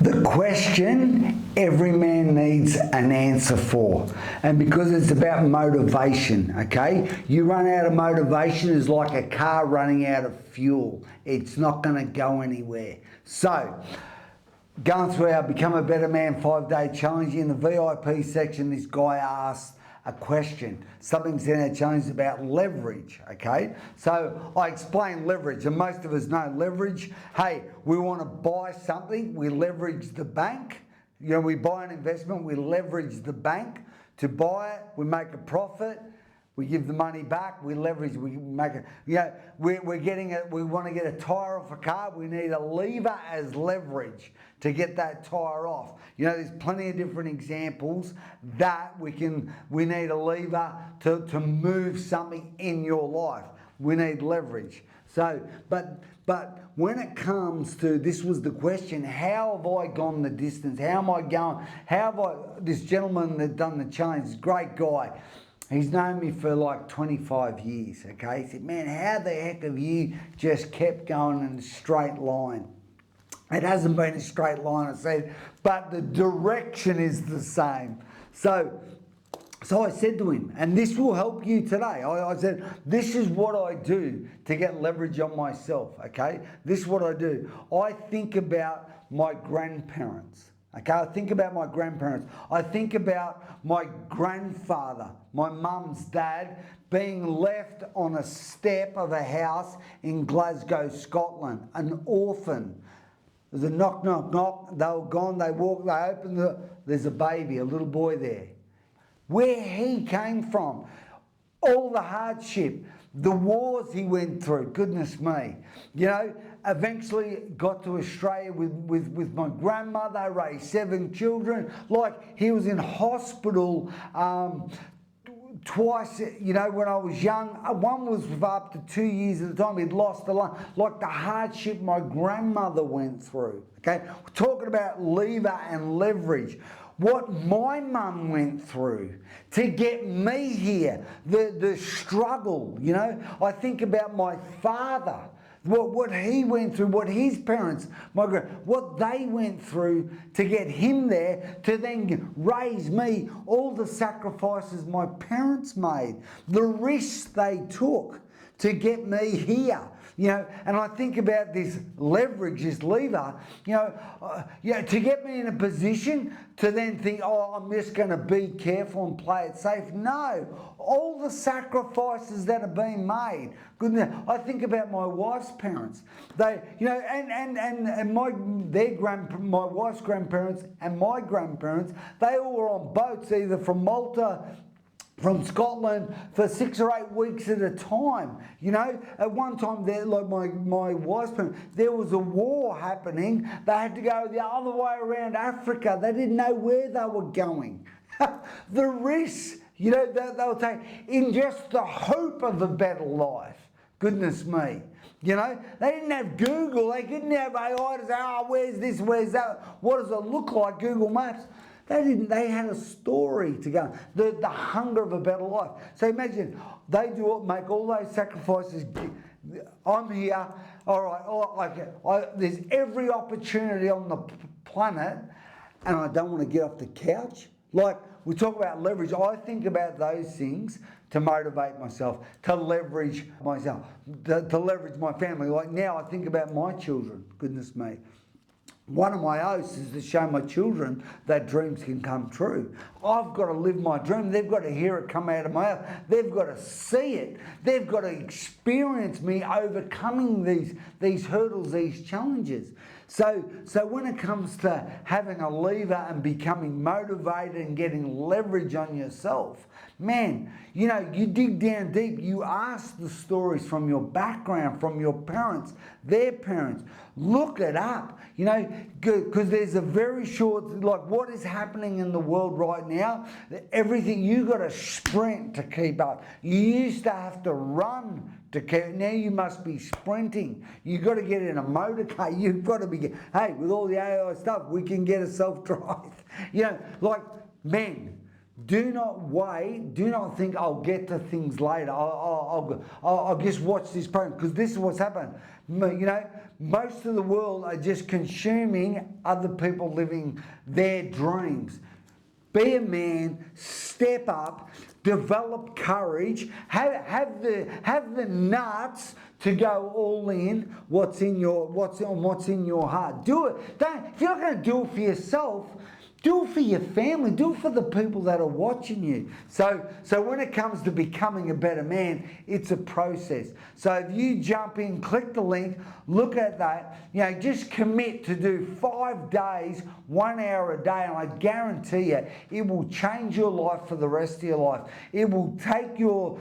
The question every man needs an answer for. And because it's about motivation, okay? You run out of motivation is like a car running out of fuel. It's not going to go anywhere. So, going through our Become a Better Man 5-day challenge, in the VIP section, this guy asked a question. Something's in our challenge about leverage, okay? So I explained leverage, and most of us know leverage. Hey, we want to buy something, we leverage the bank. You know, we buy an investment, we leverage the bank to buy it, we make a profit. We give the money back, we leverage, we make it, you know, we're getting it, we want to get a tyre off a car, we need a lever as leverage to get that tyre off. You know, there's plenty of different examples that we need a lever to move something in your life. We need leverage. So, but when it comes to, this was the question, how have I gone the distance? How am I going? How have I, this gentleman that done the challenge, great guy. He's known me for like 25 years, okay? He said, man, how the heck have you just kept going in a straight line? It hasn't been a straight line, I said, but the direction is the same. So I said to him, and this will help you today. I said, this is what I do to get leverage on myself, okay? This is what I do. I think about my grandparents. Okay, I think about my grandparents. I think about my grandfather, my mum's dad, being left on a step of a house in Glasgow, Scotland, an orphan. There's a knock, knock, knock. They were gone, they walked, they opened there's a baby, a little boy there. Where he came from, all the hardship, the wars he went through, goodness me. You know, eventually got to Australia with my grandmother, raised 7 children. Like, he was in hospital twice, you know, when I was young. One was for up to 2 years at a time. He'd lost a lung. Like the hardship my grandmother went through. Okay, we're talking about lever and leverage. What my mum went through to get me here, the struggle, you know. I think about my father, what he went through, what his parents, what they went through to get him there, to then raise me, all the sacrifices my parents made, the risks they took to get me here. You know, and I think about this leverage, this lever, you know, to get me in a position to then think, oh, I'm just going to be careful and play it safe. No, all the sacrifices that are being made. Goodness, I think about my wife's parents. They, you know, and my wife's grandparents and my grandparents, they all were on boats either from Malta, from Scotland, for 6 or 8 weeks at a time. You know, at one time, there, like my wife's parents, there was a war happening. They had to go the other way around Africa. They didn't know where they were going. The risks, you know, they were taking in just the hope of a better life. Goodness me. You know, they didn't have Google. They couldn't have AI to say, oh, where's this, where's that? What does it look like, Google Maps? They didn't. They had a story to go. The hunger of a better life. So imagine they make all those sacrifices. I'm here. All right. There's every opportunity on the planet, and I don't want to get off the couch. Like, we talk about leverage. I think about those things to motivate myself, to leverage myself, to leverage my family. Like now, I think about my children. Goodness me. One of my oaths is to show my children that dreams can come true. I've got to live my dream. They've got to hear it come out of my mouth. They've got to see it. They've got to experience me overcoming these hurdles, these challenges. So when it comes to having a lever and becoming motivated and getting leverage on yourself, man, you know, you dig down deep. You ask the stories from your background, from your parents, their parents. Look it up, you know, because there's a very short, like what is happening in the world right now, everything, you got to sprint to keep up. You used to have to run to keep, now you must be sprinting. You got to get in a motor car. You've got to be, hey, with all the AI stuff, we can get a self-drive. You know, like men, Do not wait. Do not think I'll get to things later. I'll just watch this program, because this is what's happened. You know, most of the world are just consuming other people living their dreams. Be a man, step up, develop courage, have the nuts to go all in. What's in your heart? Do it. If you're not going to do it for yourself, do it for your family. Do it for the people that are watching you. So when it comes to becoming a better man, it's a process. So if you jump in, click the link, look at that, you know, just commit to do 5 days, 1 hour a day, and I guarantee you, it will change your life for the rest of your life. It will take your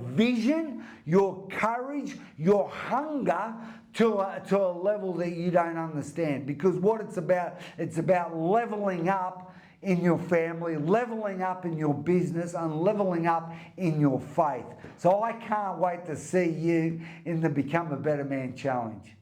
vision, your courage, your hunger to a level that you don't understand. Because what it's about leveling up in your family, leveling up in your business, and leveling up in your faith. So I can't wait to see you in the Become a Better Man Challenge.